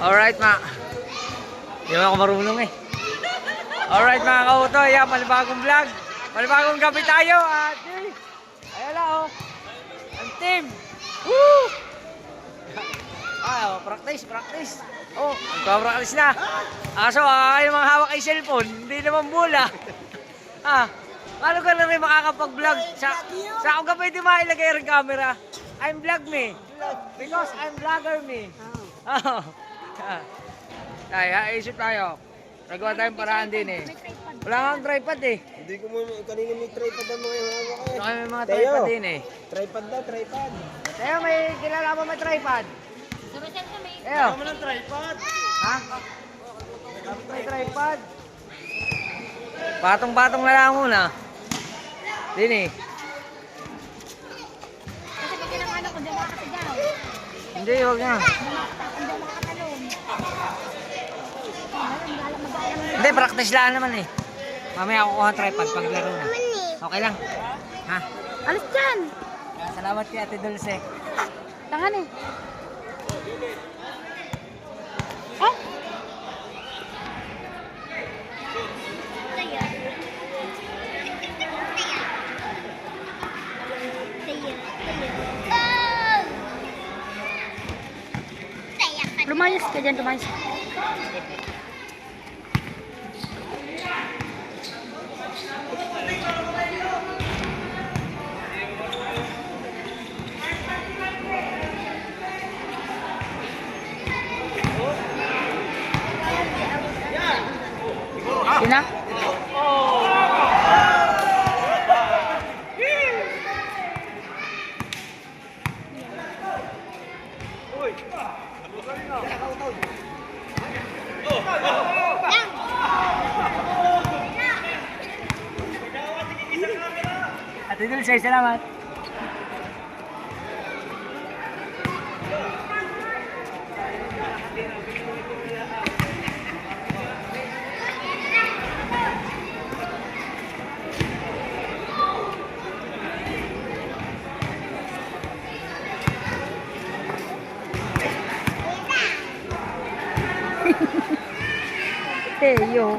Alright Hindi naman ako marunong eh. Alright mga kauto, yan, malibagong vlog. Malibagong gabi tayo at ayan na oh. Ang team. Woo! Practice. Oh, nagpa-practice na. Kaso kayo mga hawak ay cellphone, hindi naman bola. Paano ka na rin makakapag-vlog? Sa ako ka pwede mailagay ang camera. I'm vlog me. Because I'm vlogger me. Oh. Ay, isip tayo. Nagawa tayong paraan din eh. Wala kang tripod eh. Hindi ko muna, kanina may tripod na mga hawak eh. Wala kami mga tripod din eh. Tripod daw, tripod. Tayo, may kilala mo may tripod? Tayo. Wala mo ng tripod. Ha? May tripod. Patong-patong na lang muna. Din eh. Kasi pag kailangan ako, diyan makakasigaw. Hindi, huwag na. Diyan makakalong. Hindi, practice lang naman eh. Mamaya kukuha ang tripod pag laro na. Okay lang. Ha? Alis dyan! Salamat kay Ate Dulce. Tangan eh. Oh! Lumayas ka dyan, lumayas. Yun na? Ate Dulce, salamat. Teo.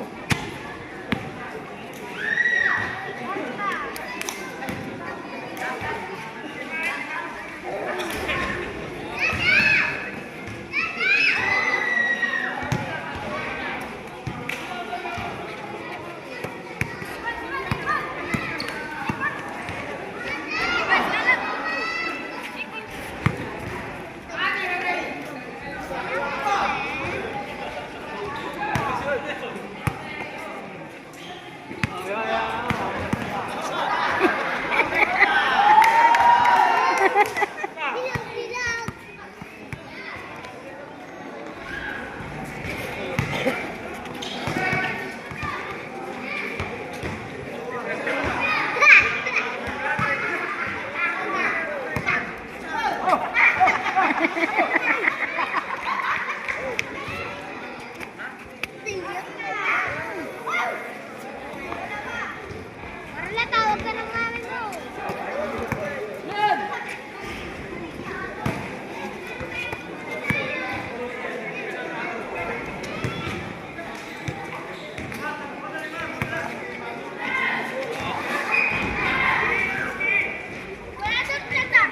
Marla, tawag ka ng mami mo. Wala doon plata.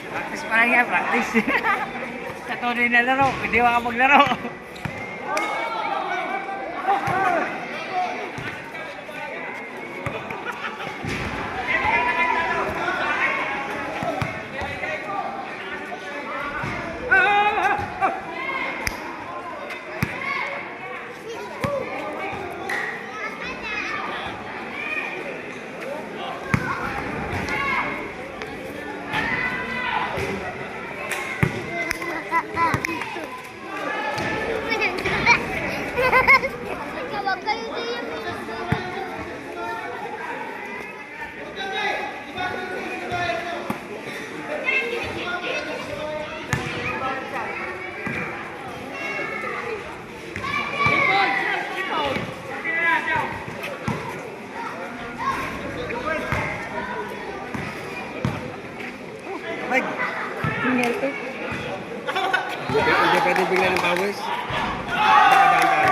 Practice pa lang yan, practice. Sa tunay na laro, hindi makapaglaro. United. Hindi pwede bigla ng pawis. Dahan-dahan.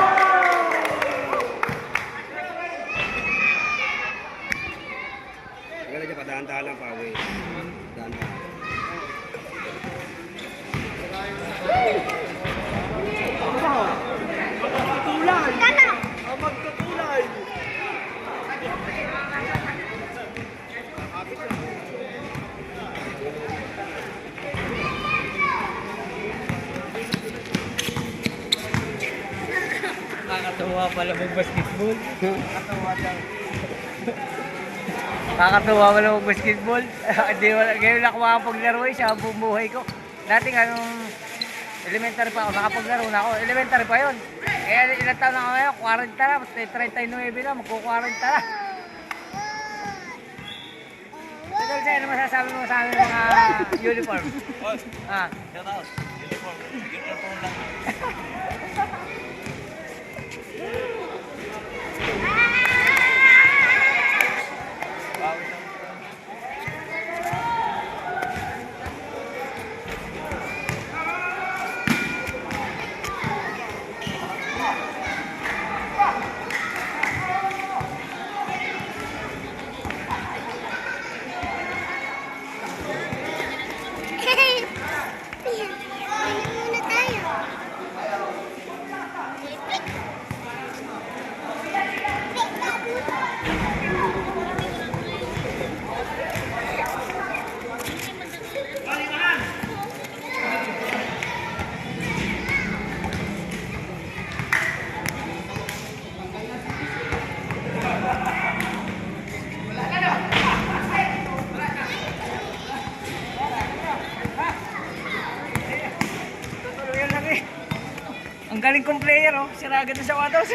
Kaya dyan, padahan-dahan lang pawis. Dahan-dahan. Kala! Magkatulay! Nakakatuwa pala mag-basketball. Nakakatuwa daw. Nakakatuwa pala mag-basketball. Hindi wala. Ngayon lang ako makapaglaro sa buong buhay ko. Dati anong elementary pa ako, nakapaglaro na ako. Elementary pa yun. Kaya ilang taon na ako ngayon, 40 na. 39 na, magko-40 na. Tagal sa'yo, ano masasabi mo sa amin ng mga uniform? Ah. Shout out. Uniform. Uniform lang. Muna tayo. Yan lang eh. Ang galing kong player oh. Sira agad na sa wados.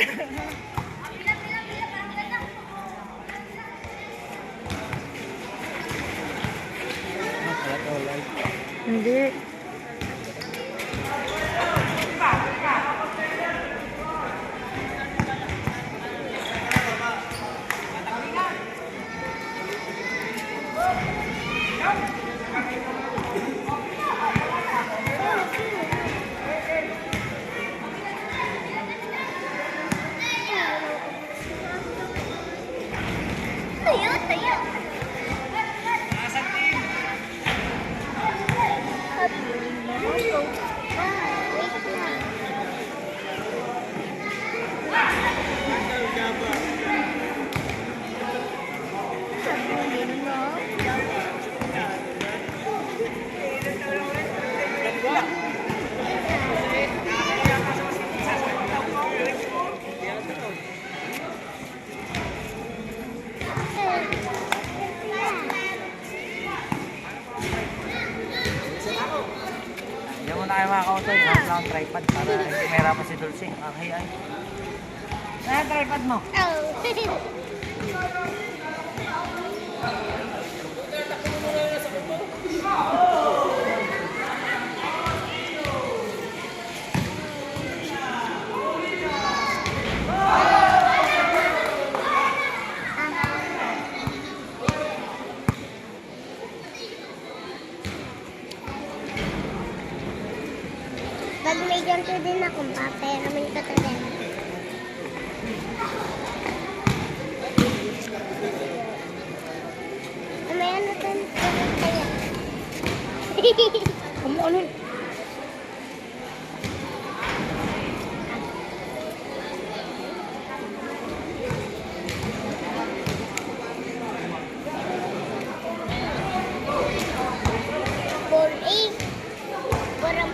Hindi. Tayo, tayo. Diyan mo na kayo mga kausay. Hanap lang ang tripod para hindi mahirapan si Dulce. Okay ay. Saan ang tripod mo? Pag may ganito din akong paperaman ka talaga. May ano din kaya? Ano? Parang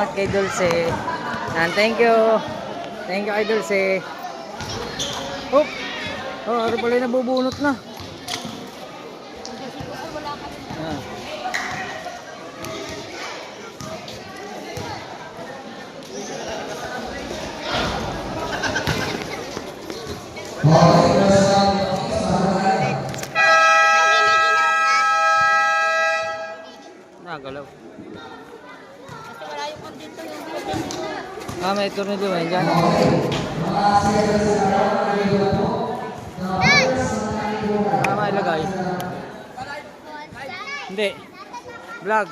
salamat kay Dulce. Yan, thank you. Thank you kay Dulce. Oh, ano pala yung nabubunot na. Ah. Nagalaw. Ah, may tornado ba dyan? Ah, may lagay. Hindi. Vlog.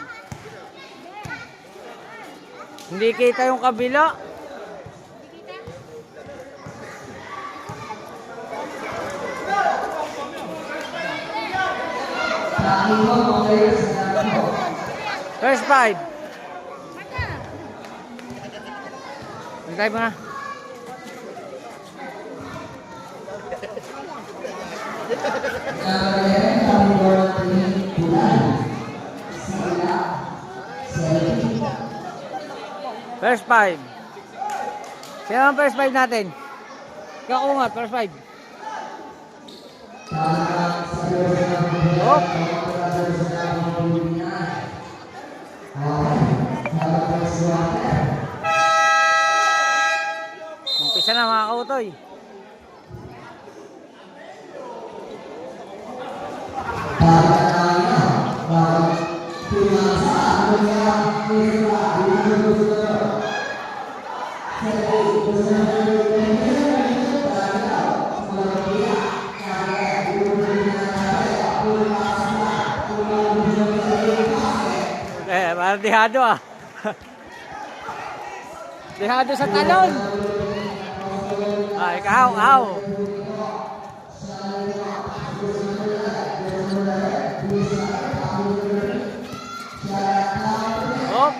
Hindi kita yung kabila. First five. Hintay mo na. First five. Sino ang first five natin? Kakungat, first five. Oh. Umpisa na mga kautoy. Parang dihado ah. Dihado sa talon. Ay, kahaw. Hop.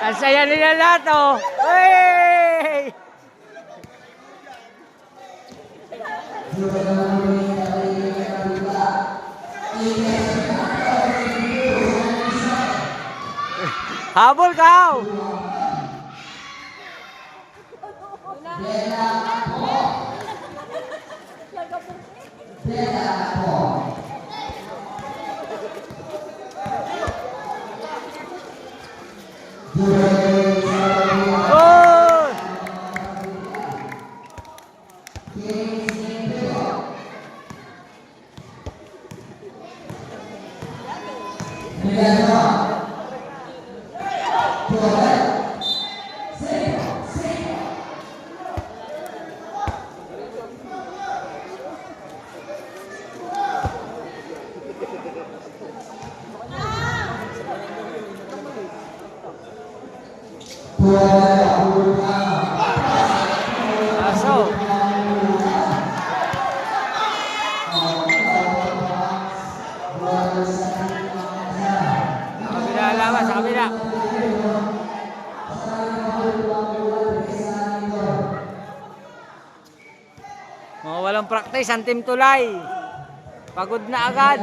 Ang saya nila lahat oh. Hey! Habol ka! Aso. Sa kabila laban, sa kabila. Mga walang practice, ang team tulay. Pagod na agad.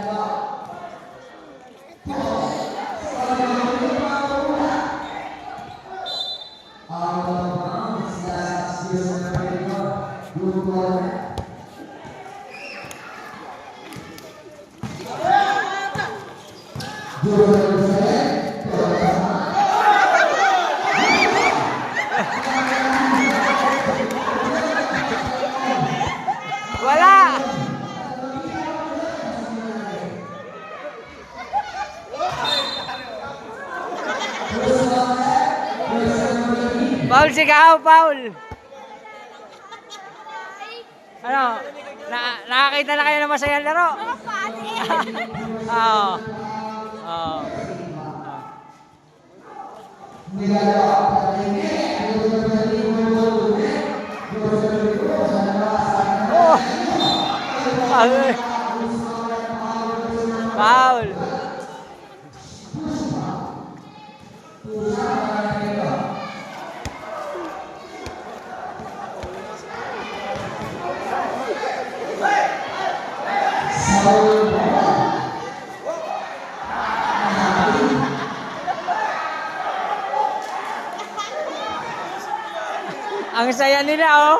Wala! Paul, sigaw, Paul! Ano? Nakakita na kayo ng masayang laro? Oo. Oo. Oh! Paul! Paul! Ang saya nila, oh.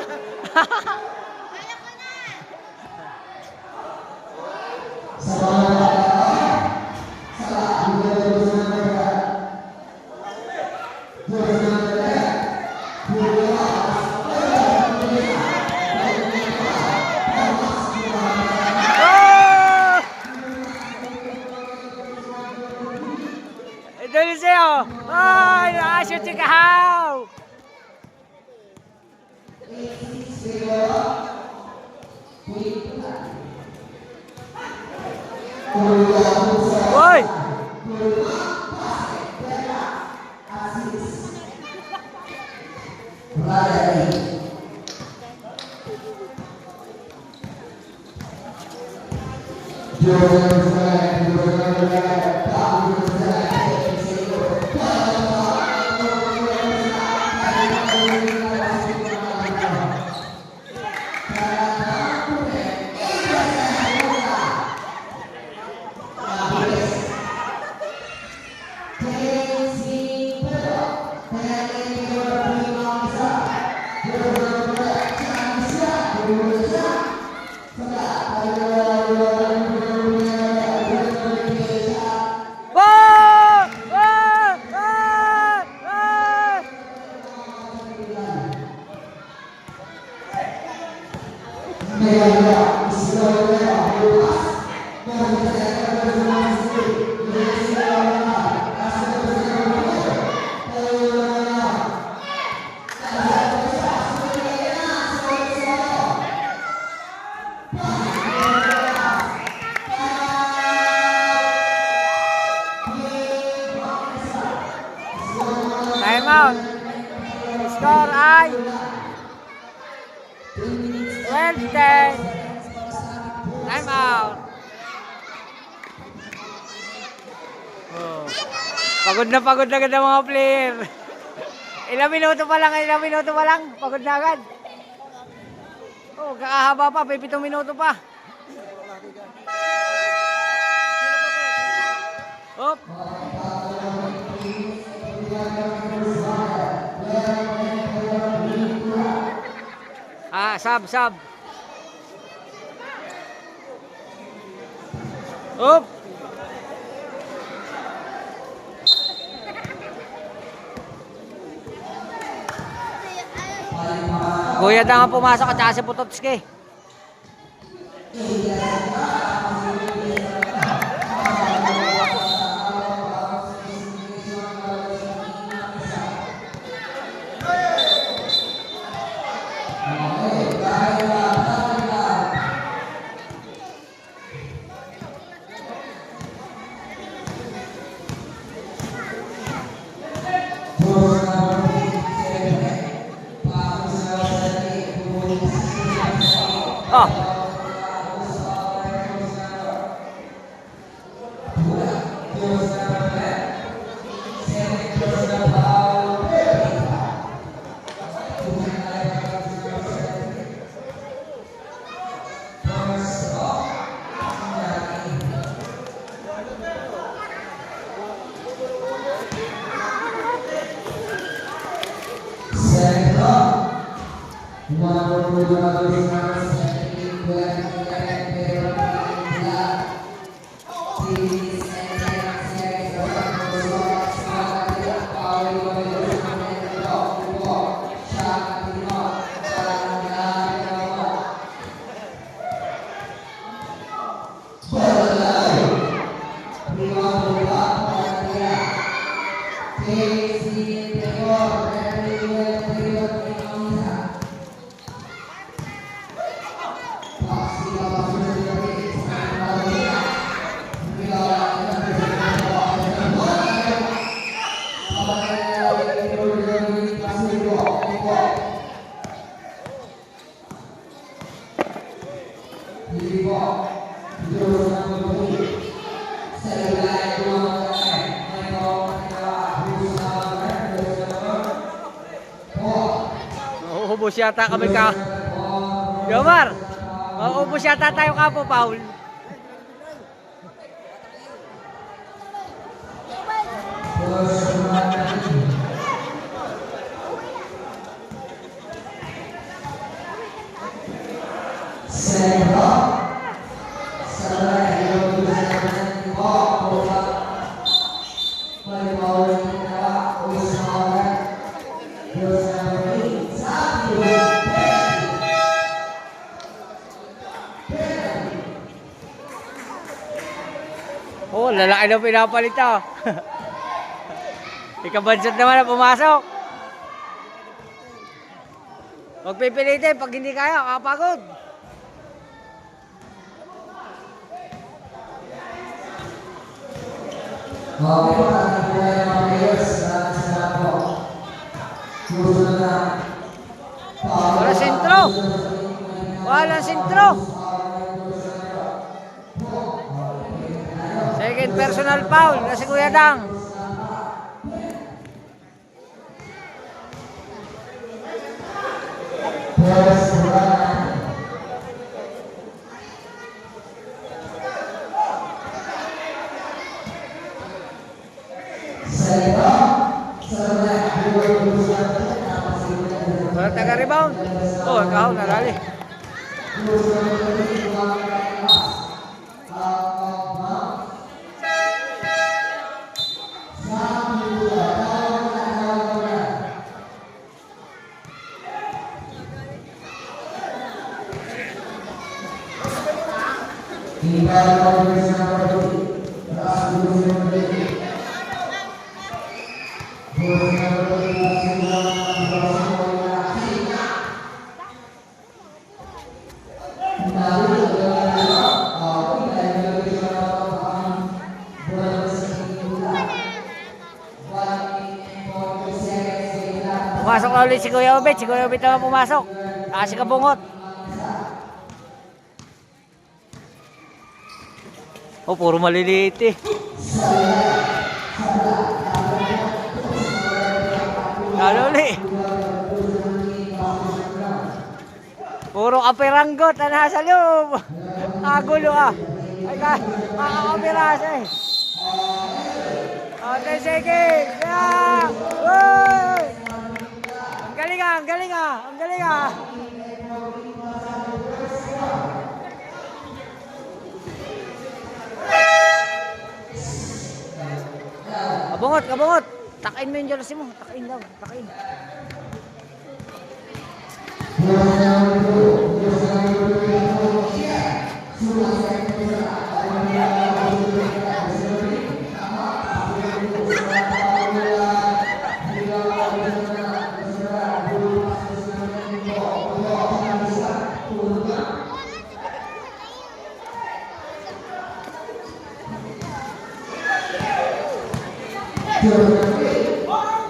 Oh! Ito na siya, oh. Ay, nakashoot si Kahaw. Hoy! Wah! Wah! Wah! Wah! Time out. Score ay 12-10. Time out. Oh. Pagod na agad ang mga player. Ilang minuto pa lang, pagod na agad. Oh, kakahaba pa, 7 minuto pa. Op. Ah, sub. Op. Kuya na nga pumasok at saka si Putotski. Oh. Mauubos yata kami ka. Yomar, mauubos yata tayo kapo, Paul. Oh, lalaki na pinapalit ah. Ikabansot naman na pumasok. Huwag pipilitin pag hindi kaya, kapagod. Wala sentro. Wala sentro. Second personal foul na si Kuya Dang. Wala taga-rebound. Oh, ikaw, narali. Pumasok na ulit si Kuya Obet. Si Kuya Obet naman pumasok. Si Kabungot. Oh, puro maliliit eh. Lalo ulit. Puro kaperanggot na nasa loob. Kagulo ah. Ay, kakakapirasa eh. Okay, sige. Yeah! Woy! Ang galing ah, ang galing ah, ang galing ah. Kabungot, kabungot. Takain mo yung jersey mo. Takain daw, takain.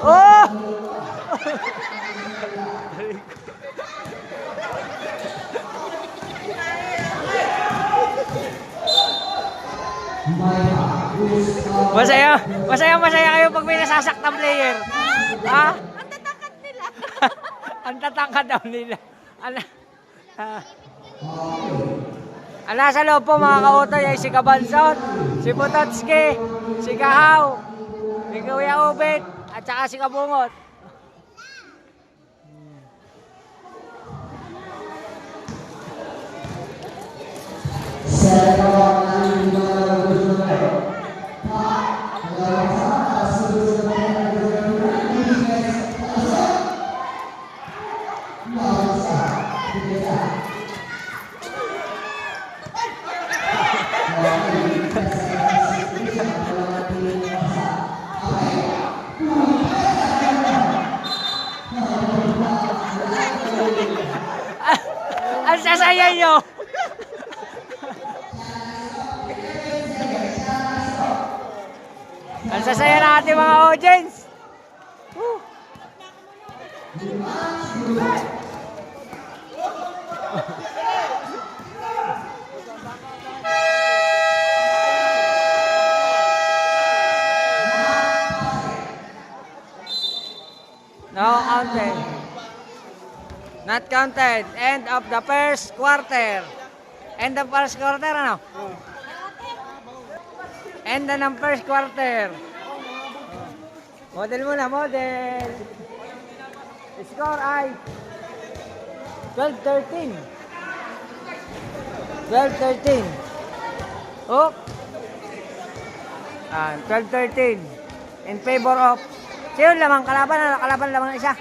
Oh! Masaya kayo pag may nasasaktan player. Ha? Ang tatangkad nila. Ang tatangkad daw nila. Ang nasa loob po mga kautoy ay si Kabansot, si Putotski, si Kahaw, si Kuya Obet, at saka si Kabungot. sasaya nyo. Ang sasaya natin mga audience. Woo. No counted. Not counted. End of the first quarter. End of first quarter, ano? End na ng first quarter. Model muna, model. Score ay 12-13. 12-13. Oh. 12-13. In favor of... Sino lamang kalaban? Ano? Kalaban lamang isa.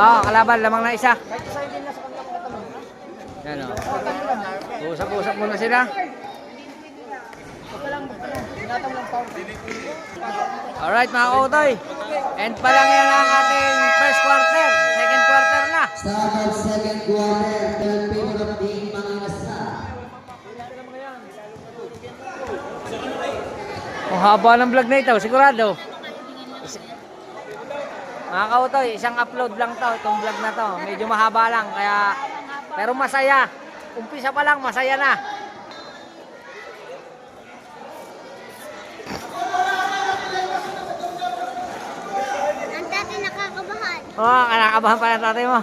Kalaban lamang na isa. Yan o. Usap-usap muna sila. Alright mga kautoy. End pa lang yan ang ating first quarter. Second quarter na. Start of second quarter, third favor of Team Mangingasa. Ang haba ng vlog na ito, sigurado. Mga kautoy, isang upload lang to, itong vlog na to. Medyo mahaba lang, kaya... Pero masaya. Umpisa pa lang, masaya na. Ang dati nakakabahan. Kinakabahan pa yung tatay mo.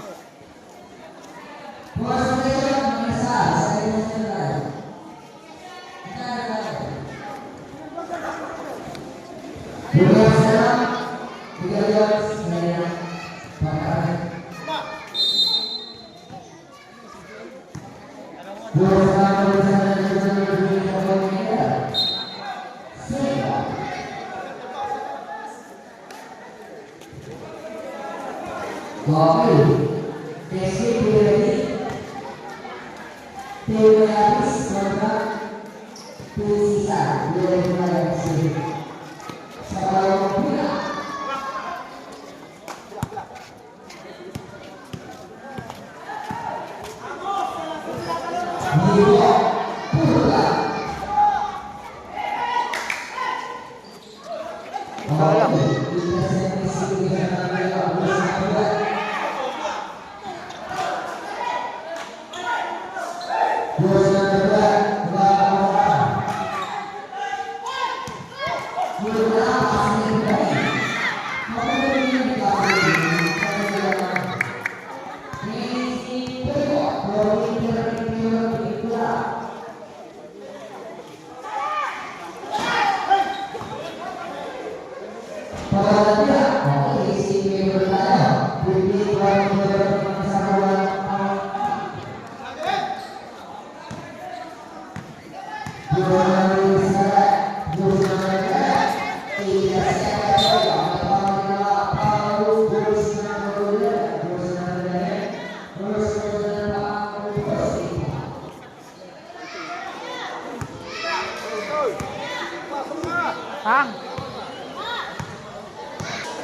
Ha?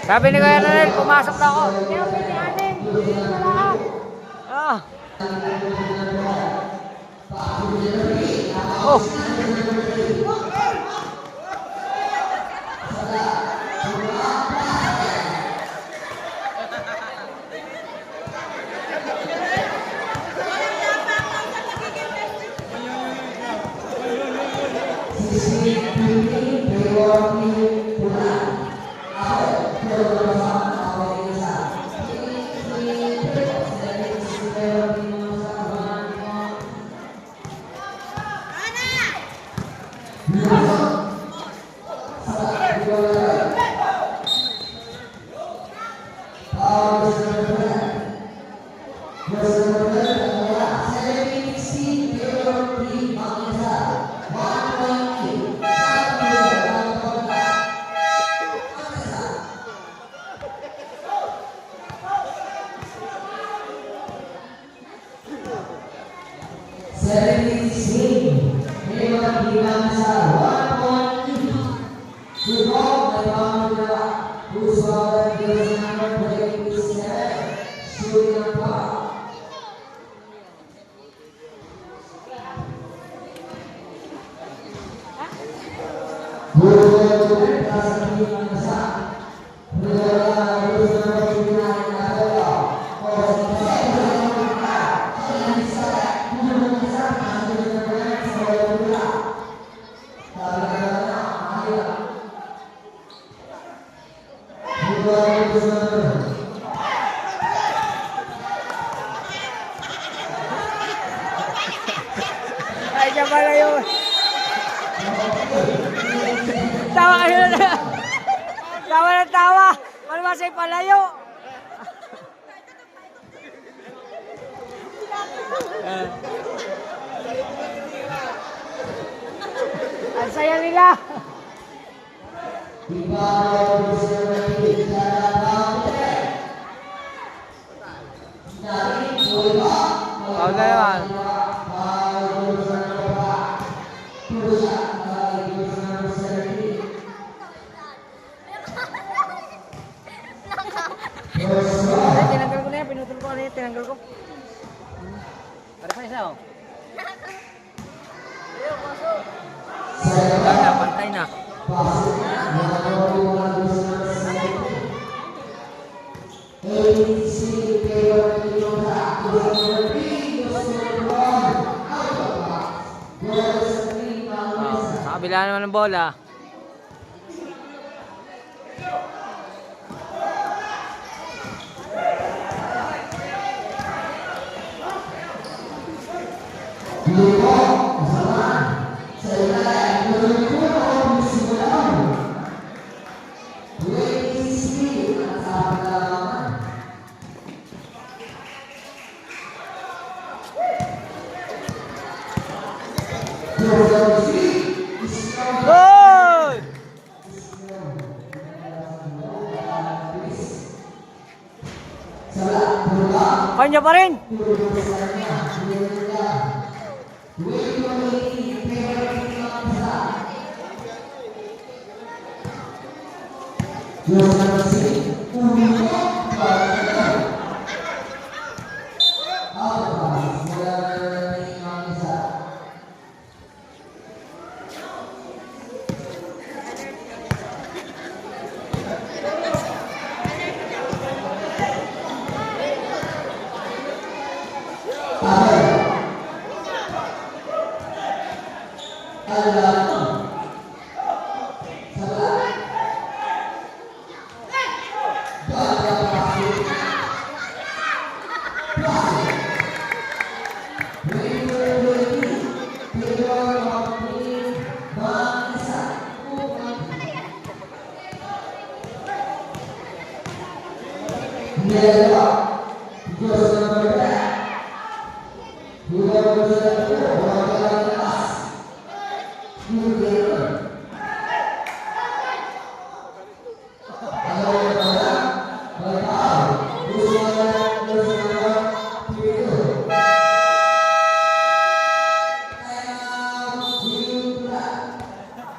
Sabi ni Kuya Ranel, pumasok na ako. Kaya pili anin. Oh. Who's Ay, siya pala yun. Tawa kayo na. Tawa na tawa. Malmasay palayo. Ang saya nila. Huwag na naman. Ay, tinanggal ko na yan. Pinutol ko na yan. Tinanggal ko. Para pa isa, oh. Wala na, pantay na. Sa kabila naman ng bola. Goal! Kanya pa rin.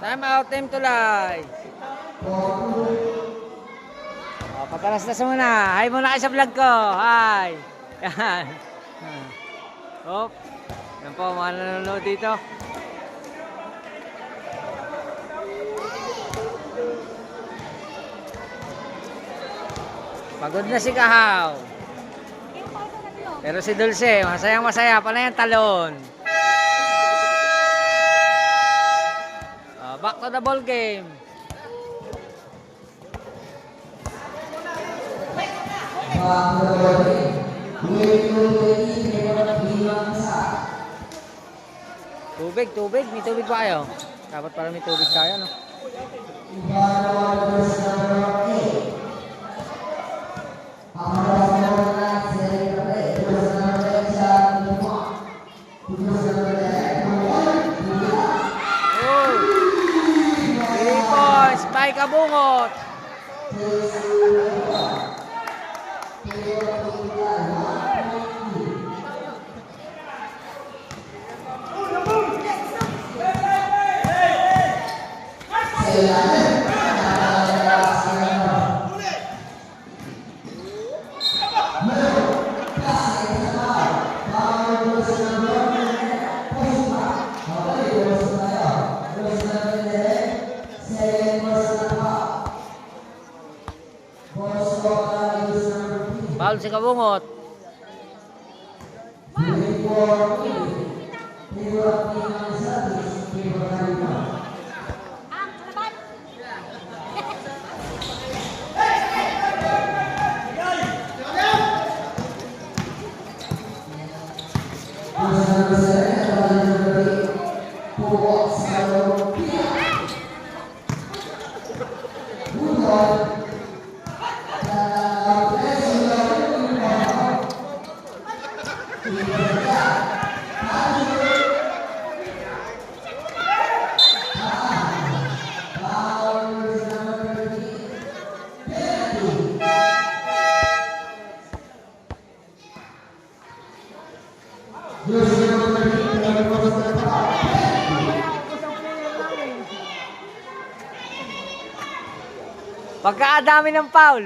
Time out, time to live. Paparas na muna. Hi muna kayo sa vlog ko. Hi. Yan. Hop. Yan po, mga nanonood dito. Pagod na si Kahaw. Pero si Dulce, masayang masaya. Panay ang talon. Back to the ball game. Tubig, tubig. May tubig pa kayo? Dapat para may tubig tayo, no? Spike Kabungot. Second bungot. Pagkakadami ng foul.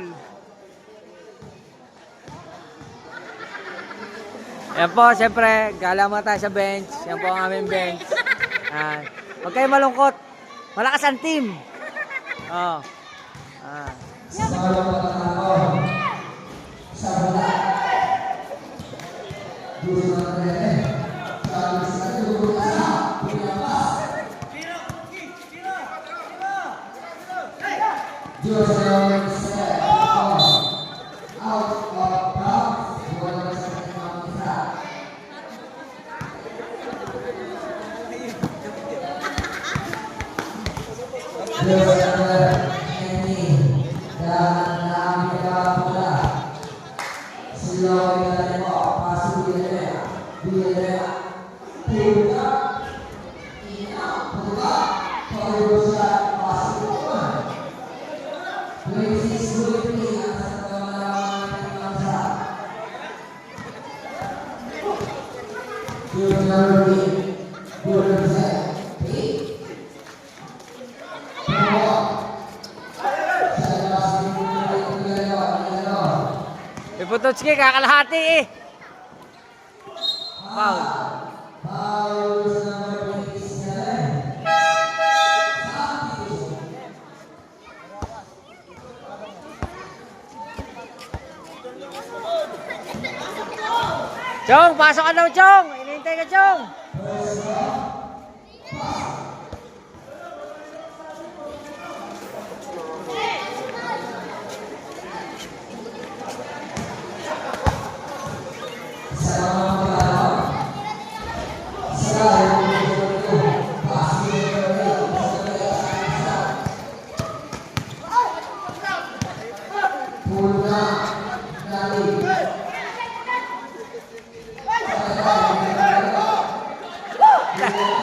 Yan po, siyempre, gala mo tayo sa bench. Yan po ang aming bench. Huwag kayo malungkot. Malakas ang team. Oh. Iputotski, kakalahati eh. Foul. Chong, pasok ka daw, Chong. Inihintay ka, Chong.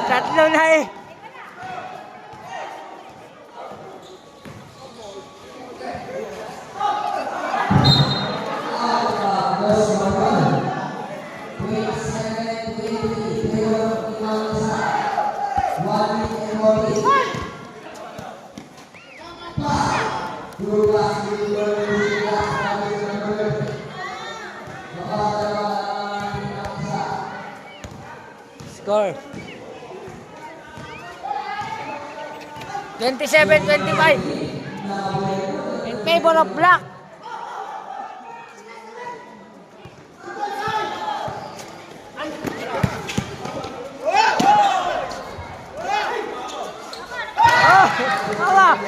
Tatlo na eh. Score 27-25 in favor of Black. Awa.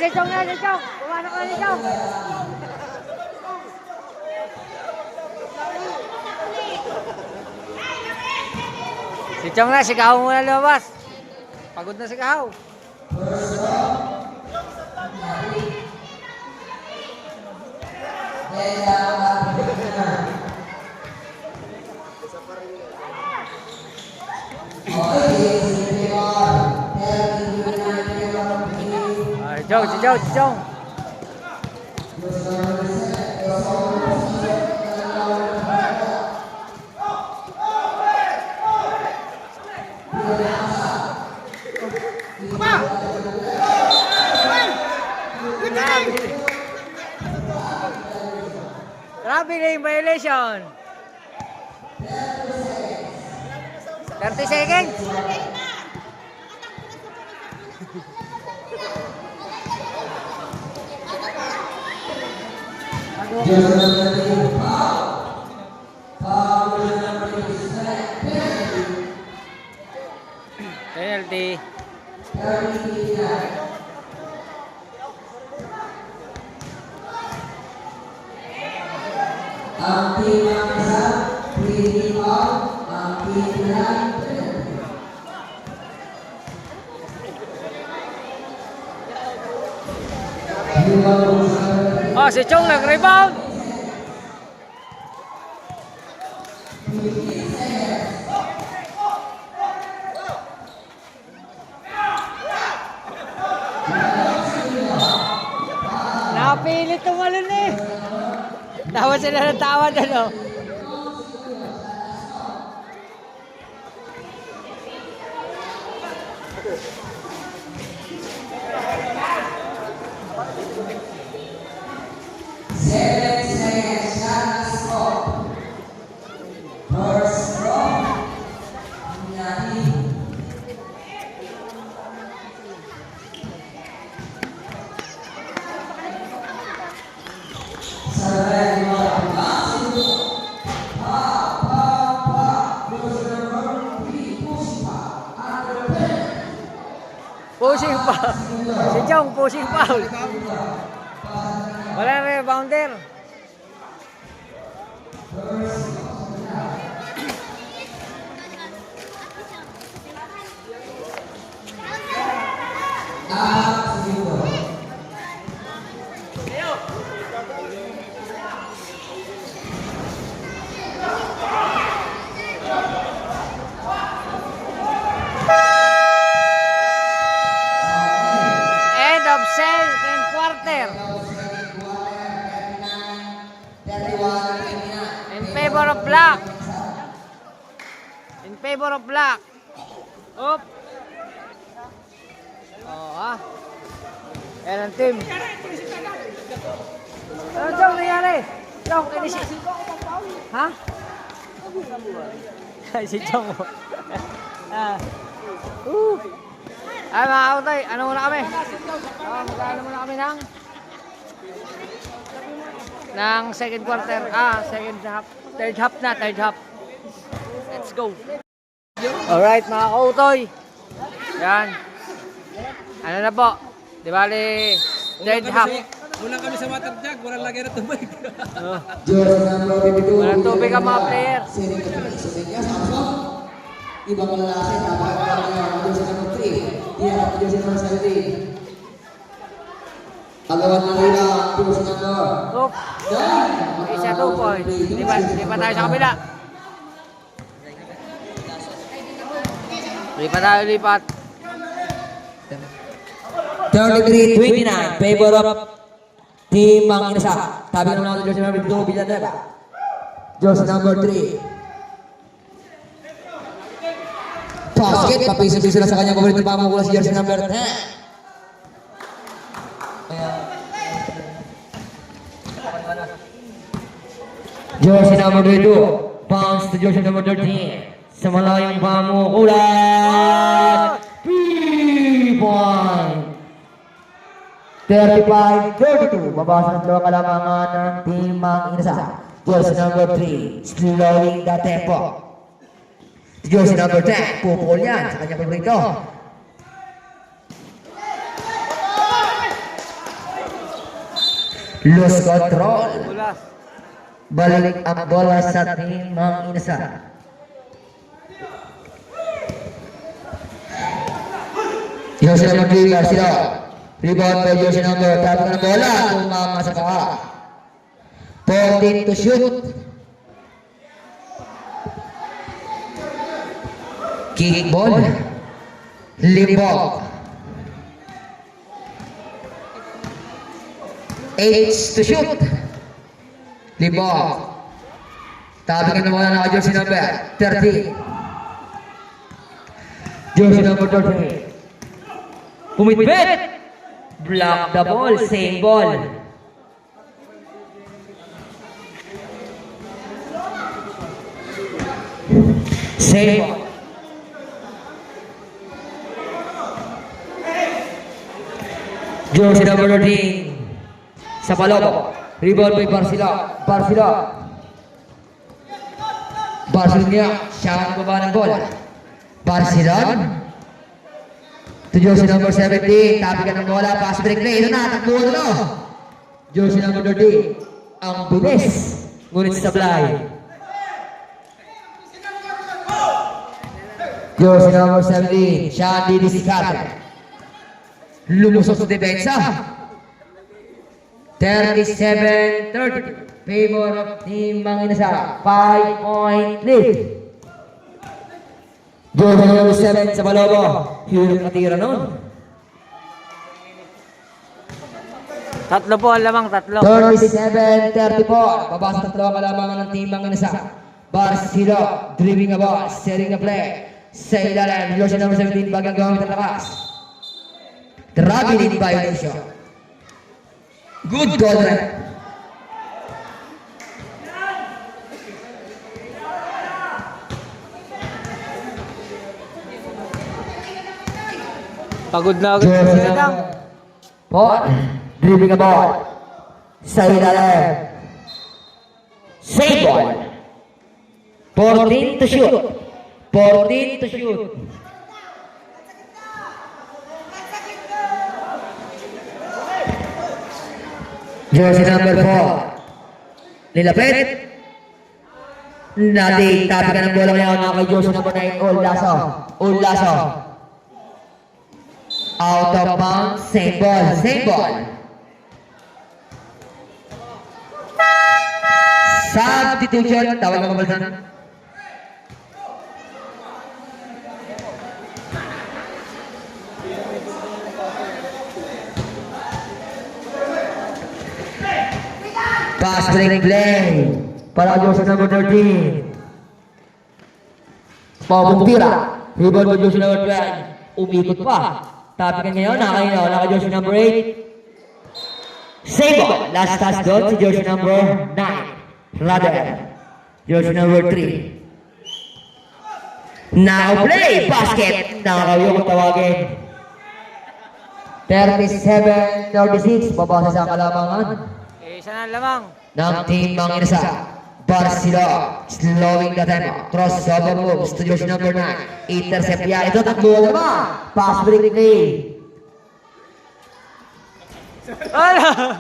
Si Chong na, si Chong. Pumasok na si Chong. Si Chong na, si Kahaw muna lumabas. Pagod na si Kahaw. Si Chong. Abiling violation. 30 seconds. Jersey number 3, foul. Foul, jersey number 3, penalty. Penalty. 30-59. Ang team ng isa, 3 foul. Ang team na penalty. Oh, si Chong nag-rebound. Napilit tumalon eh. Tawa sila ng tawa doon. Pushing foul. Si Chong pushing foul. Wala rebounder. End of second quarter. In favor of black. In favor of black. Up. Oh, ha. Yan ang team. Ano Chong nangyari? Chong, inisip. Ha? Si Chong. Ay mga kautoy, ano muna kami? Magkano muna kami ng second quarter. Second half. Third half na, third half. Let's go. Alright mga kautoy. Yan. Ano na po? Di bali, third half. Muna kami sa water jug, walang lagay na tubig. Jersey number 22. Walang tubig ang mga player. Sering kami sa Vegas, Samsung. Ibang lalaki, dapat ang jersey number 3. Dia ang jersey number 17. Kalawan na rin ang jersey number. Oop. Isa 2 point. Lipat tayo sa kabila. Lipat. 33-29, favor of Team Mang Inasa. Tabi naman ang jersey number 2, Villanova. Jersey number 3. Basket, papiso-piso na sa kanyang paboritong pamukula si jersey number 10. Jersey number 22, bounce to jersey number 13. Sa malayong pamukulan. 3 point. 35-32, mabasa ng dalawang kalamangan ng Team Mang Inasa. Jersey number 3, slowing the tempo. Jersey number 10, pupukol yan sa kanyang paborito. Lose control. Balik ang bola sa Team Mang Inasa. Jersey number 3, Garcia. Rebound by jersey number, tapos ng bola, tumama sa paa. 14 to shoot. Kick ball. Limbog. 8 to shoot. Limbog. Tapos ng bola na jersey number 13. Jersey number 13. Pumitbit. Block the ball, same ball. Save ball. Jersey number 13 sa Palobo. Rebound by Barcelona niya, siya ang baba ng bola. Barcelona. To jersey number 17, tabi ka ng bola, pass break play. Ito na, takbo na. Jersey number 13, ang bilis. Ngunit sa sablay. Jersey number 17, siya ang Didi Carter. Lumusok sa depensa. 37-30. Favor of Team Manginasa. 5-point lead. Jersey number 7 sa Palobo. Hirap na tira nun. Tatlo po ang lamang, tatlo. 37-34. Babasa tatlo ang kalamangan ng Team Manginasa. Barcelo, dribbling a ball, setting a play. Sa ilalim, Jersey number 17, bagang gamit ang lakas. Traveling violation. Good goal rep. Pagod na agad Jersey sila lang. Paul, dribbling a ball. Sa ilalim. Save ball. 14 to shoot. 14 to shoot. Jersey number 4. Nilapit. Nating tabi ka ng bola ngayon na kay jersey number 9. Olaso. Out of bounds. Same ball. Substitution. Tawag ang kabalsan. Pass break play para jersey number 13. Pabong tira. Rebound mo jersey number 12. Umikot pa. Tapikan ngayon. Naka jersey number 8. Save ball. Last touch doon si jersey number 9. Rather. Jersey number 3. Now play. Basket. Nakakayo kung tawagin. 37-36. Babasa sa kalamangan. Isa na lamang. ng Team Manginasa. Barcelo, slowing the tempo. Crossover moves to jersey number 9. Intercept yan. Ito, takbo naman. Pass break play. Ano?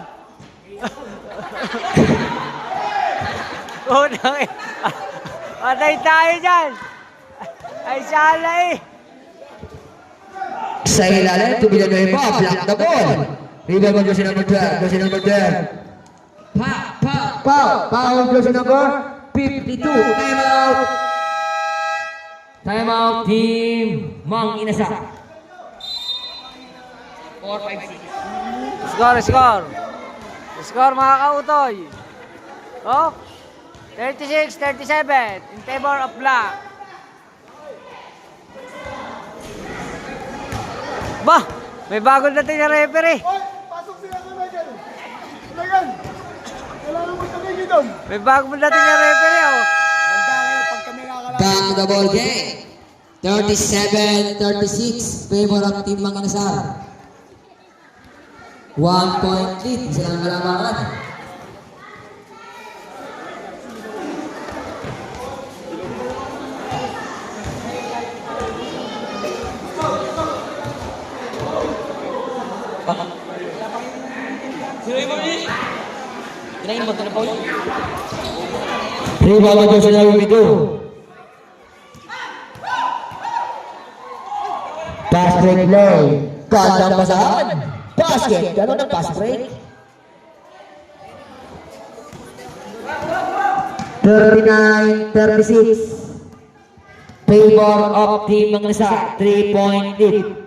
Unang patay tayo dyan. Ay, sala eh. Sa ilalim, Tubilanueva, block the ball. Rebound mo jersey number 12. Jersey number 12. Foul jersey number 52. Time out, Team Manginasa. 4-5-6. Score mga kautoy. Oh, 36-37 in favor of black. Bah, may bagong dating na referee. Pasok sila sa Megan. Megan. Kailangan mo tumigil doon. May bagong dating na referee oh. Banda kayo pag kami nakakalaban. Back to the ball game. 37-36. Favor of Team Manginasa. 1 point lead. Silang kalamangan. Rebound mo jersey number 2. Pass break play. Kandang basahan. Basket. Gano'n ang pass break? 39-36. Favor of Team Manginasa. 3-point lead.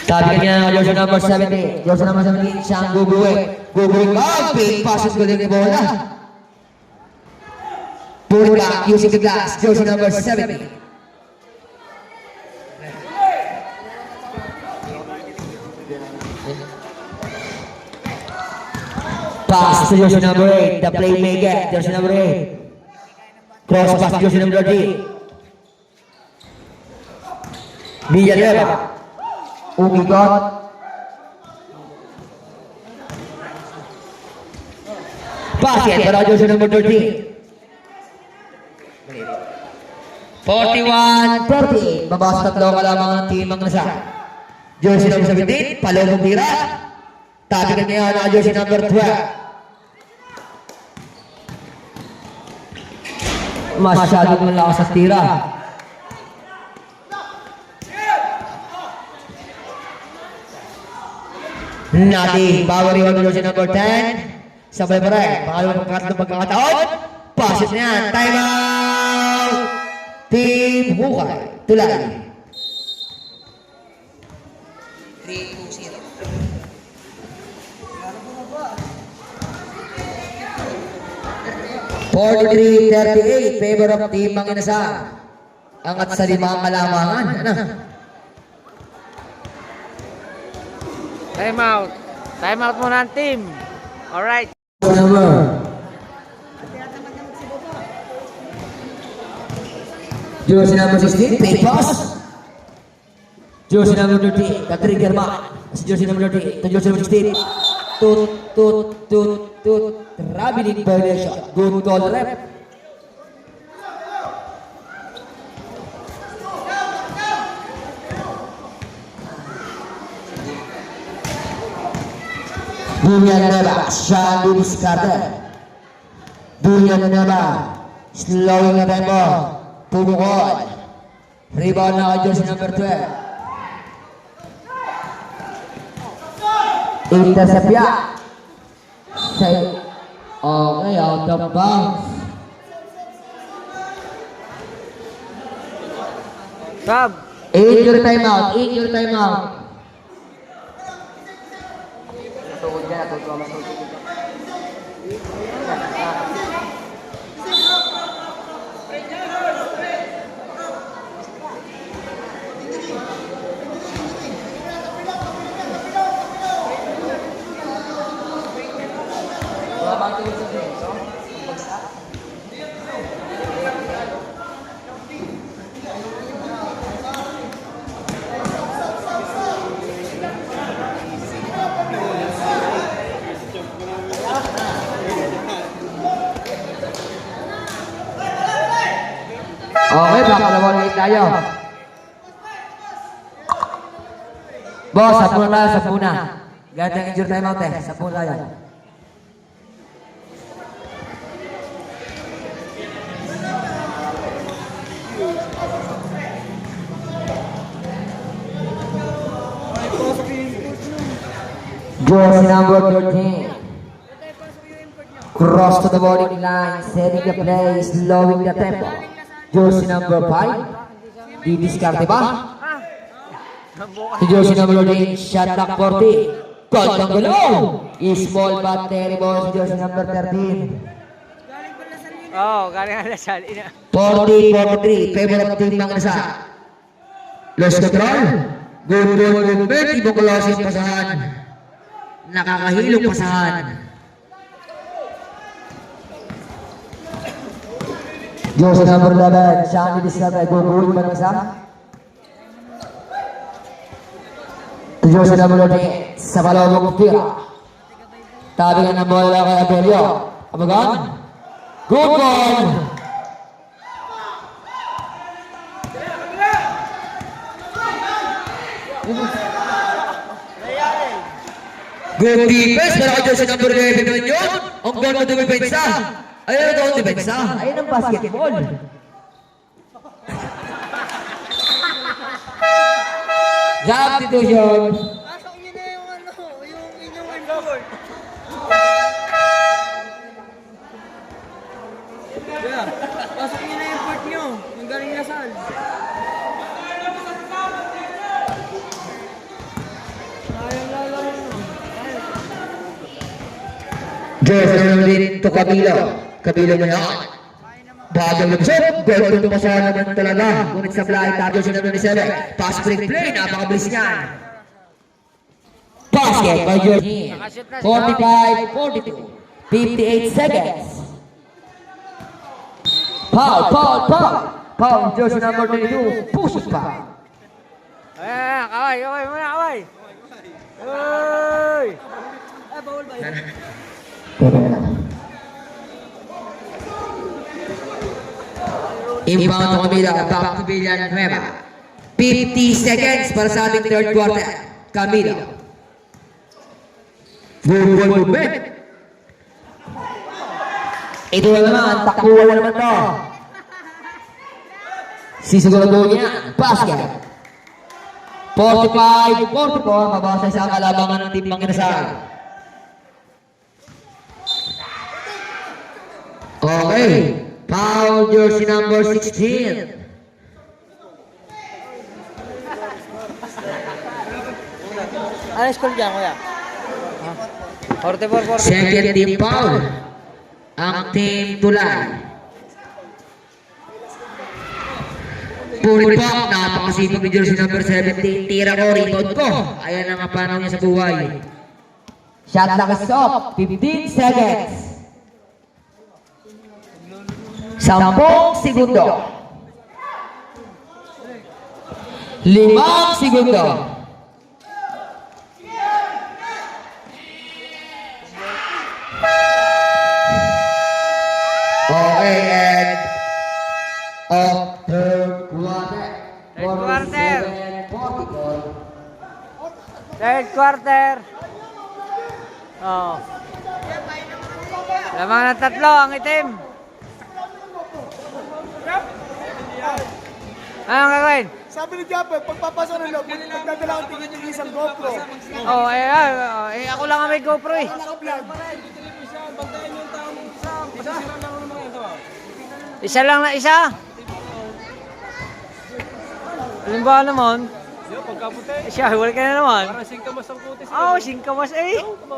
Sabi kanya ng jersey number 70. Jersey number 17, siyang guguwi. Guguwi ka. Big passes ko din ni bola. Pull it back using the glass. Jersey number 70. Pass to jersey number 8, the playmaker, jersey number 8. Cross pass, jersey number 3. Villanueva. Umikot. Basket para jersey number 13. 41-30. Babasa tatlo ka lamang ng team ang nasa. Jersey number 17, palong tira. Tabi ka ngayon ang jersey number 12. Masyadong malakas sa tira. Nati, power reward ng jersey number 10. Sabay pa rin, pangalawang pagkakataon. Pass na yan, time out! Team Hukay, Tulay. 43-38, favor of Team Manginasang. Angat sa limang kalamangan. Ano? Time out. Time out muna ang team. Alright. Number. Jersey number 16, play pass. Jersey number 30, ka-trigger man. Si jersey number 30, to jersey number 16. Tut. Traveling violation. Good call, rep. Villanueva, siya ang diskarte. Villanueva, slowing na tempo. Pumukol. Rebound na ka jersey number 12. Intercept ya. Okay, out of bounds. Sab. Injury timeout. Injury timeout. Okay, pakalawang ulit tayo. Boss, 10 na, 10 na. Ganit ang injury timeout eh. 10 tayo. Jersey number 13. Cross to the bowling line, setting the play, slowing the tempo. Jersey number 5. Didiskarte ba? Si jersey number 13, shot clock 40. Gandang galaw. Small but terrible si jersey number 13. Galing ang Lasal. 40-43, favor of Team Manginasa. Lost control. Good movement, ibang klaseng pasahan. Nakakahilong pasahan. Jersey number 11, siya ang didiskarte. Guguhin ba ng isa? Jersey number 13, sa palawang tira. Tabi nga ng bola kay Abelio. Amagan. Good ball! Good defense, pero kay Jersey number 11 naman yun. Ang ganda dumipensa. Ayun ito ang depensa. Ayun ang basketball. Substitution. Pasok niyo na yung yung inyong import. Yeah, pasok niyo na yung import niyo. Yung galing Lasal. Sayang lalaro nyo. Jersey number 8 to Camilo. Camilo mo yan. Bagang lubsok, gulong pasahan naman talaga. Ngunit sa fly, target siya naman ni Sebe. Pass break play, napakabilis niyan. Basket by Jersey. 45-42. 58 seconds. Foul, foul, foul. Foul, jersey number 22, pushes pa. Ayan, kaway, kaway muna, kaway. Uy! Inbound to Camilo, back to Villanueva. 50 seconds para sa ating third quarter. Camilo. Ball movement. Ito na naman, takbuhan na naman to. Sisigurado niya, basket. 45-44, mabasa sa kalabangan ng Team Manginasal. Okay, foul jersey number 16. Ano school dyan, kuya? 44, 44. Second team foul. Ang Team Tulay. Puripak, napakasipag ni jersey number 17. Tira ko, rebound ko. Ayan ang panaw niya sa buhay. Shot clock is off. 15 seconds. 10 segundo. 5 segundo. Okay, and of third quarter. Third quarter. 44. Third quarter. Oh. Lamang ng tatlo ang itim. Anong gagawin? Sabi ni Japper, pagpapasok ng loob, magdadala ko tingin yung isang GoPro. Oh, ako lang ang may GoPro eh. Naka-vlog. Isa lang na isa. Halimbawa naman, siya, wala ka na naman. Parang singkamas ang kutis. Oo, singkamas eh. Sumo,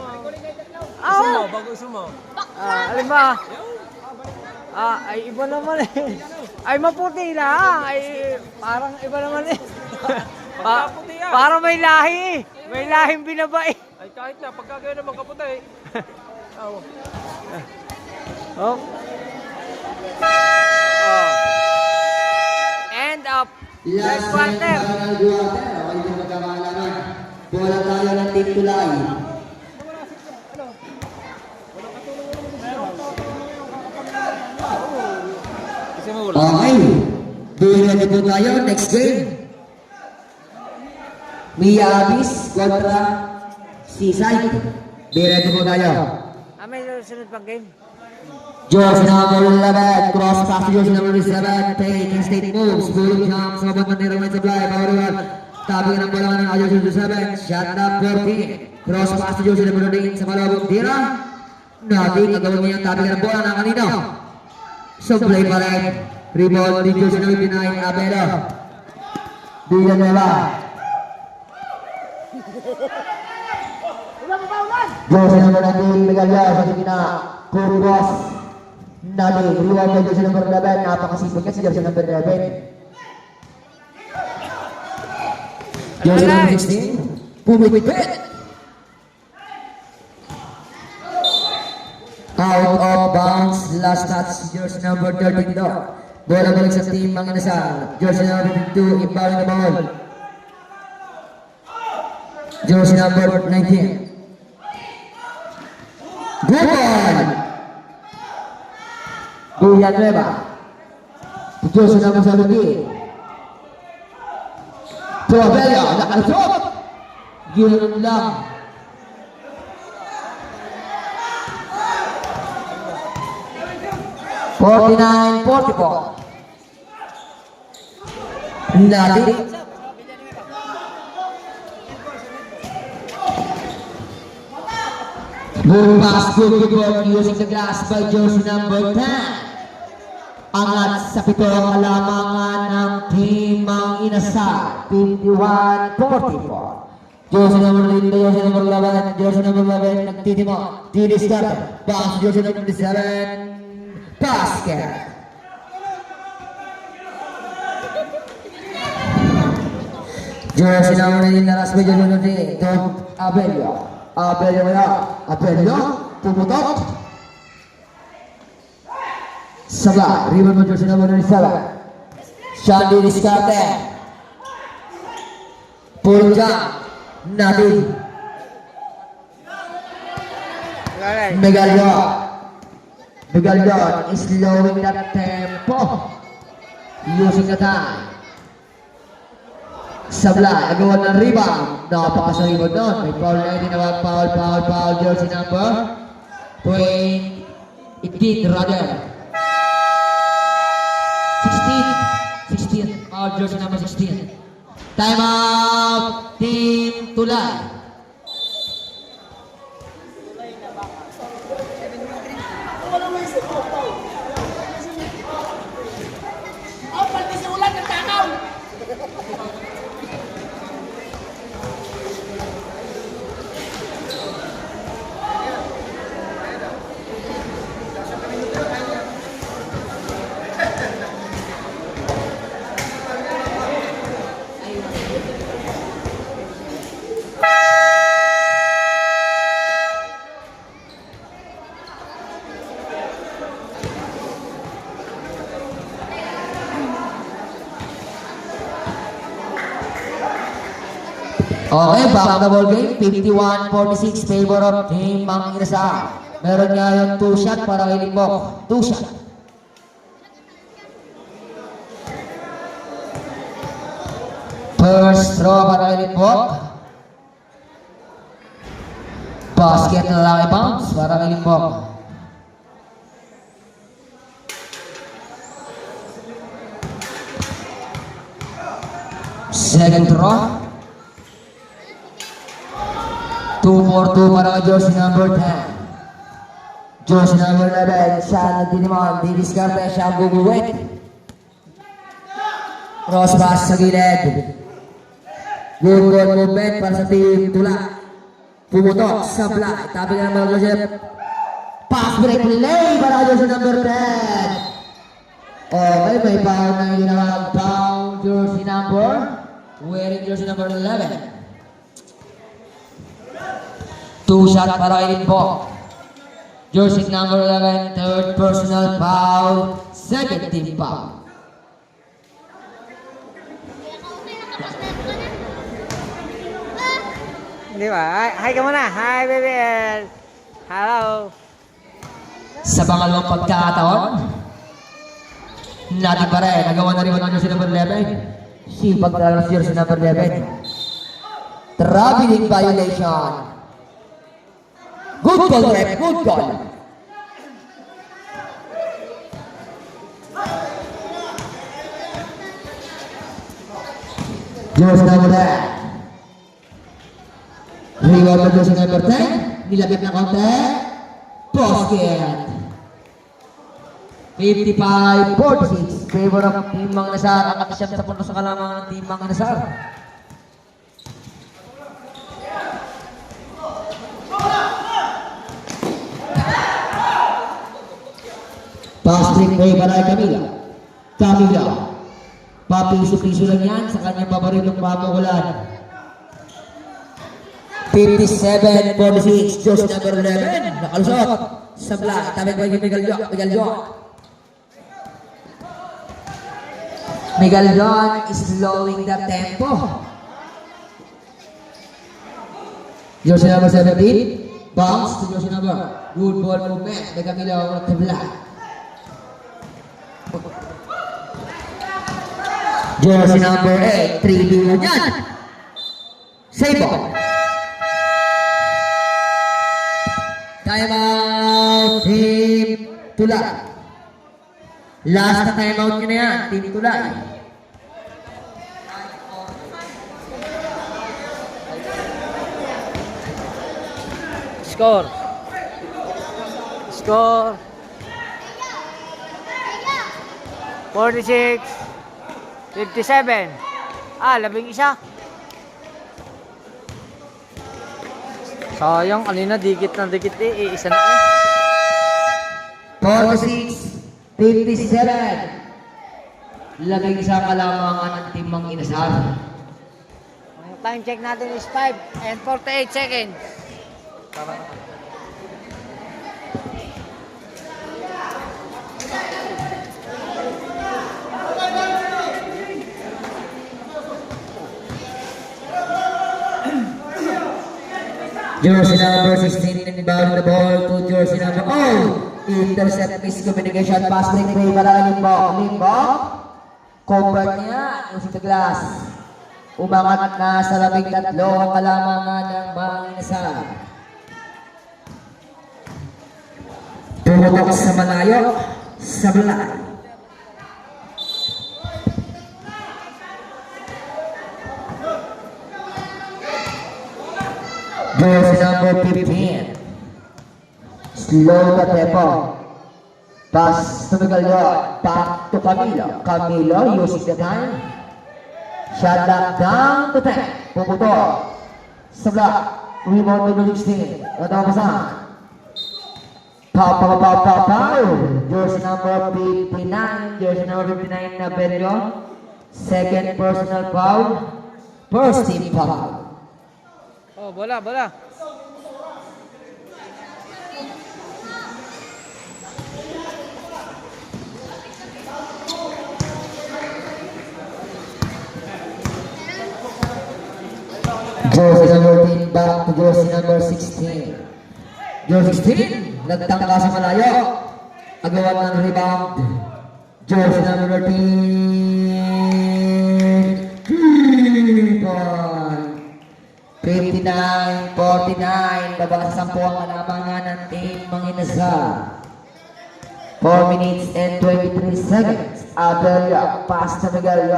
Oo. bago sumo. Halimbawa. Ay iba naman eh. Ay maputi lang. Ay parang iba naman eh. Pagkaputi yan. Parang may lahi eh. May lahing binaba eh. Ay kahit na, pagka gano'n naman kaputi. Oh. Oh. End of third quarter. Okay, yung magkakalaman. Bola tayo ng Team Tulay. Okay. Ready po tayo. Next game. Mia Abis kontra Seaside. Ready po tayo. May sunod pang game. Jersey number 11, cross pass to jersey number 7, taking state moves, pulling jump sa mabot ng nirang supply, power one, tabi ng bola ng jersey number 7, shot na 14, cross pass to jersey number 9 sa malabong tira, natin nagawin niya ang tabi ng bola ng kanino, supply pa rin, rebound di jersey number 9, Abelo, Villanueva, jersey number 19, Megalia sa gina, Kurgos, Nali, reward by jersey number 11, napakasipag niya si jersey number 11. Jersey number 16, pumipit. Out of bounds, last touch, jersey number 13 do. Bola balik sa team Manginasal, jersey number 52, inbound the ball. Jersey number 19. Good ball! Villanueva. Jersey number 17. Tuabella, nakalusot. Yun lang. $49-44. Natin. Good pass, good work using the glass by jersey number 10. Angat sa pito ang kalamangan ng Team Manginasal, 51-44. Jersey number 9, jersey number 11, jersey number 11, nagtitimo, T-Start, bounce jersey number 7, basket. Jersey number 9, naras by jersey number 8, Abelio. Abelio, pumutot. Sabla, rebound mo jersey number 97. Shandy Discarte. Puro jump. Natin. Megalon. Megalon is slowing the tempo. Using the time. Sabla, nagawa ng rebound. Napakasa rebound nun. May foul na hindi naman. Foul. Jersey number 18 rather. 16. Foul jersey number 16. Time out. Team Tulay. Okay, back na ball game. 51-46 favor of Team Mang Inasal. Meron nga yung 2 shot para kay Limbok. 2 shot. First throw para kay Limbok. Basket na lang i-bounce para kay Limbok. Second throw. 2-4-2 para kay jersey number 10. Jersey number 11, siya nagdiniman. Didiscarte siya ang guguwit. Cross pass sa gilid. Good goal movement para sa Team Tula. Pumutok sa fly. Tabi na ng mga Joseph. Pass break play para kay jersey number 10. Okay, may foul na hindi naman. Foul jersey number. Wearing jersey number 11. 2 shot para kay Limbok. Jersey number 11, third personal foul, second team foul. Di ba? Hi ka muna. Hi, baby. Hello. Sa pangalawang pagkakataon, natin pa rin, nagawa na rin ang jersey number 11. Sipag talaga sa jersey number 11. Traveling violation. Good goal, ref. Good goal. Jersey number 10. Reward ng jersey number 10. Nilapit na konti. Basket. 55-46. Favor of Team Mang Inasal. Ang nakasyam sa punto sa kalamangan ng Team Mang Inasal. Pass break play para kay Camila. Papiso-piso lang yan sa kanyang paboritong pamukulan. 57-46, jersey number 11. Nakalusot. Sabla, tabi ko kay Miguel John. Miguel John is slowing the tempo. Jersey number 17. Bounce to jersey number. Good ball movement. Kay Camila Sabla. Jersey number 8, 3-2 yan. Save ball. Time out, Team Tulay. Last na time out nyo na yan, Team Tulay. Score. 46 57. 11. Sayang, kanina dikit na dikit eh. Isa na eh. 46, 57. Labing isang kalamangan ng Team Mang Inasal. Ang time check natin is 5 and 48 seconds. Jersey number 16 inbound the ball to jersey number intercept miscommunication pass break play para Limbok. Convert niya using the glass. Umangat na sa 13 ang kalamangan ng Manginasal. Pumutok sa malayo, sa Sablay. Jersey number 15. Slow the tempo. Pass to Miguel. Back to Camilo. Camilo using the time. Shot lock down to 10. Pumutok. Sablay. Rebound number 16. Natapasan. Pow. Jersey number 59. Jersey number 59 na Berrio. Second personal foul. First team foul. Oh, bola. Jersey number 10 back to jersey number 16. Jersey 16, nagtangka sa malayo. Agawan ng rebound. Jersey number 13. 59-49. Labas sa 10 ang kalamangan ng team Manginasal. 4 minutes and 23 seconds. Abelio, pass to Miguel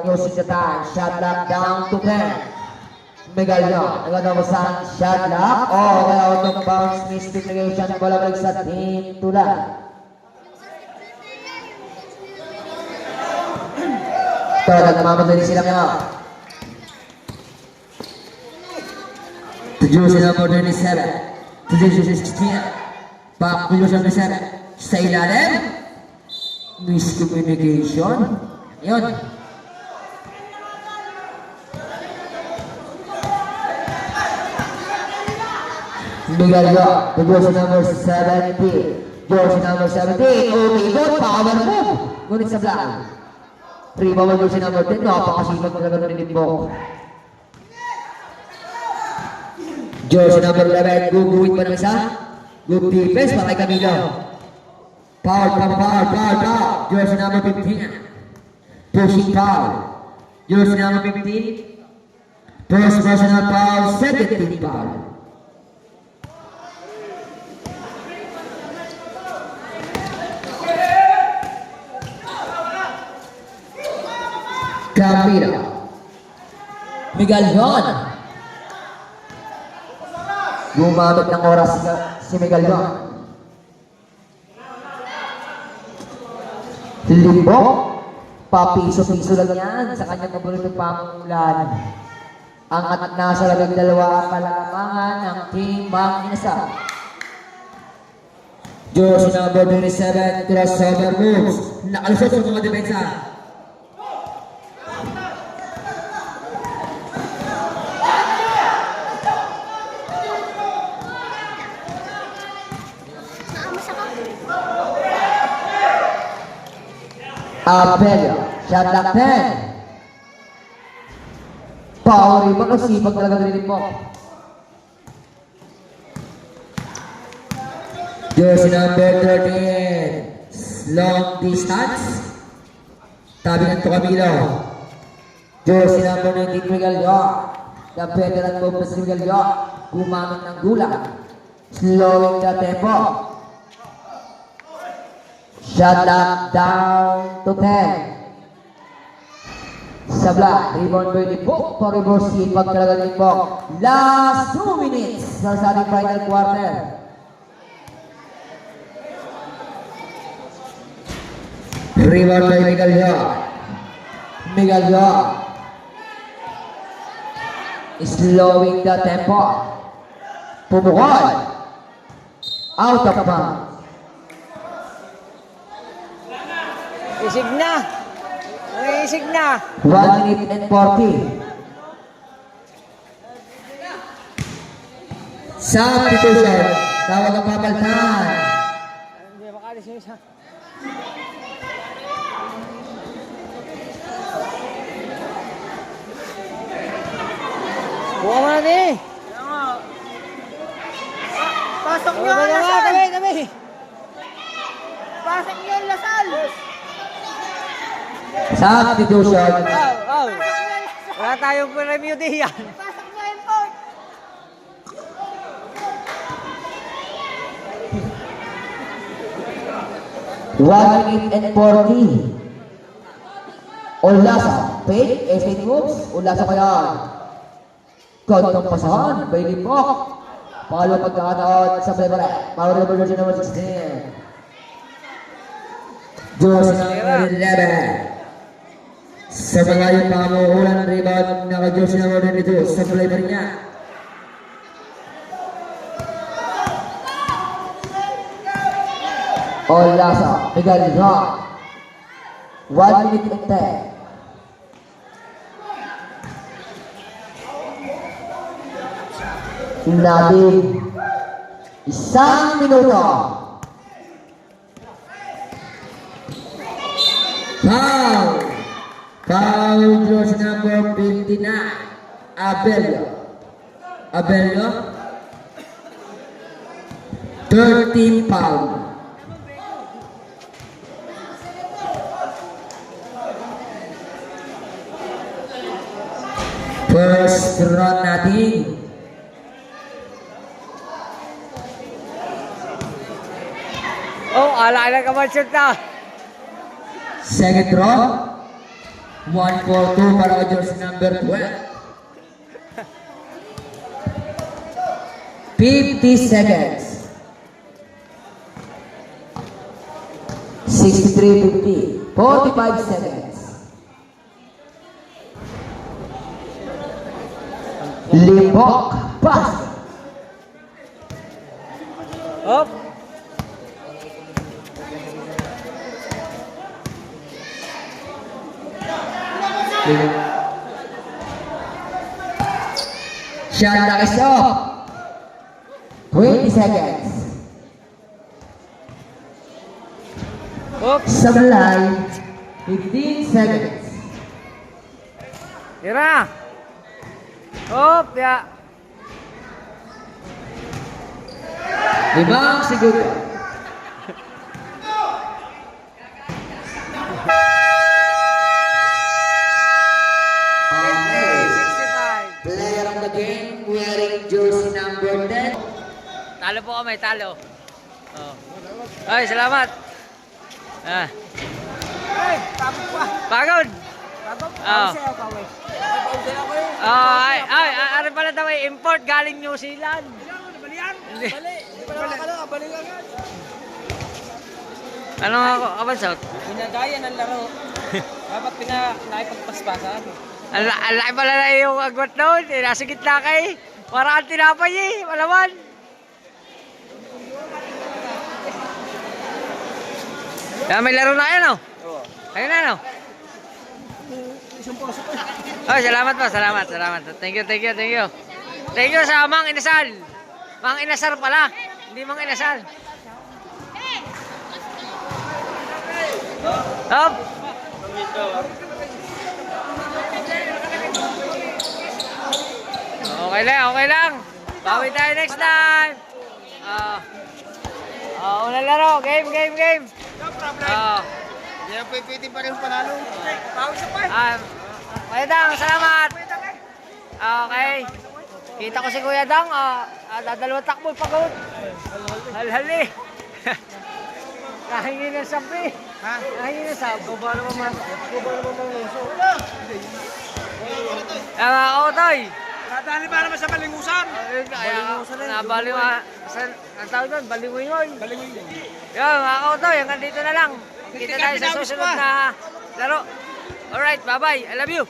using the time. Shot lock down to 10. Miguel nagadawasan. Shot lock. Out of bounds. Miscommunication. Bola balik sa team Tulan. Ito, nagmamadali sila ngayon. To jersey number 27. To jersey 16. Back to jersey number 7. Sa ilalim. Miscommunication. Yun. Miguel to jersey number 70. Jersey number 70. Umikot. Power move. Ngunit sa black. Rebound jersey number 10. Napakasipag talaga ng Limbok. Jersey number 11. Guguwit pa ng isa. Good defense para kay Camilo. Foul. Jersey number 15. Pushing foul. Jersey number 15. First personal foul. Second team foul. Camilo. Miguel Yon. Gumamit ng oras si Miguel Yon. Limbok. Papiso-piso lang yan sa kanyang paboritong pamulan. Ang at nasa 12 kalamangan ng team Manginasal. Jersey number 27, crossover moves. Nakalusot sa mga depensa. Abelio, shot lock 10. Power rebound, nasipag talaga rin mo. Jersey number 13, long distance. Tabi ng Camilo. Jersey number 19, Miguel Yon. The veteran move na si Miguel Yon. Gumamit ng gulang. Slowing the tempo. Shot lock down to 10. Sabla, rebound by Limbok. For reverse hit, pagkalaga Limbok. Last 2 minutes sa ating final quarter. Rebound by Miguel Yon. Slowing the tempo. Pumukol. Out of bounds. Isig na. 1 minute and 40. Substitution. Tawag ang papaltan. Hindi makalis yung isa. Buka mo natin eh. Pasok nyo, Kami, Lasal! kami. Pasok nyo, Lasal! Substitution. Oh. Wala tayong premyo diyan. Pasok nyo, import! One minute and 40. Ulasa. Fake. Estate moves. Ulasa pa yan. Kontong pasahan. Bailey Pok. Pangalawang pagkakataon sa Prebare. Power number jersey number 16. Jersey number 11. Sa mga yung pangamuhulan rebound naka-jersey number 22 sa Prebare niya. Olasa, Miguel Rock. 1 minute and 10. Nabi, 1 minuto. Foul. Foul jersey number 59. Abelio. 13 foul. First round natin. Oh, ala ka man shoot na. Second round. 1-4-2 para kay jersey number 12. 50 seconds. 63-50. 45 seconds. Limbok. Pass. Hop. Shot clock is off. 20 seconds. Hop. Sablay. 15 seconds. Tira. Hop, ya. 5 segundo. Player of the game wearing jersey number 10. Talo po kami, talo. Oh. Ay, salamat. Ah. Ay, pagod pa. Pagod. Pagod? Ah. Sa'yo, kaway. Ano pala daw eh, import galing New Zealand. Hindi. Ano nga ako, kabansot? Pinagaya ng laro. Dapat naipagpaspasan. Ang laki pala na yung agwat noon, eh, nasa gitna kay. Parang tinapay eh, malaman. May laro na yan, oh. Ayun na, no? Oh, salamat po, salamat. Thank you. Thank you sa Mang Inasal. Mang Inasal pala, hindi Mang Inasal. Hop. Okay lang. Bawi tayo next time. Unang laro, game. Hindi na pwede pa rin panalo. Pawis sa pa. Kuya Dang, salamat. Okay. Kita ko si Kuya Dang, dadalawang takbo pagod. Halhali. Nahingi ng sabi. Ha? Nahingi ng sabi. Kuba naman man. Ako, Toy. Nadali ba naman sa balingusan? Nabaliw ang tawag doon, balingoy. Balingusan. Yan, ako, Toy. Hanggang dito na lang. Kita tayo sa susunod na laro. Alright, bye-bye. I love you.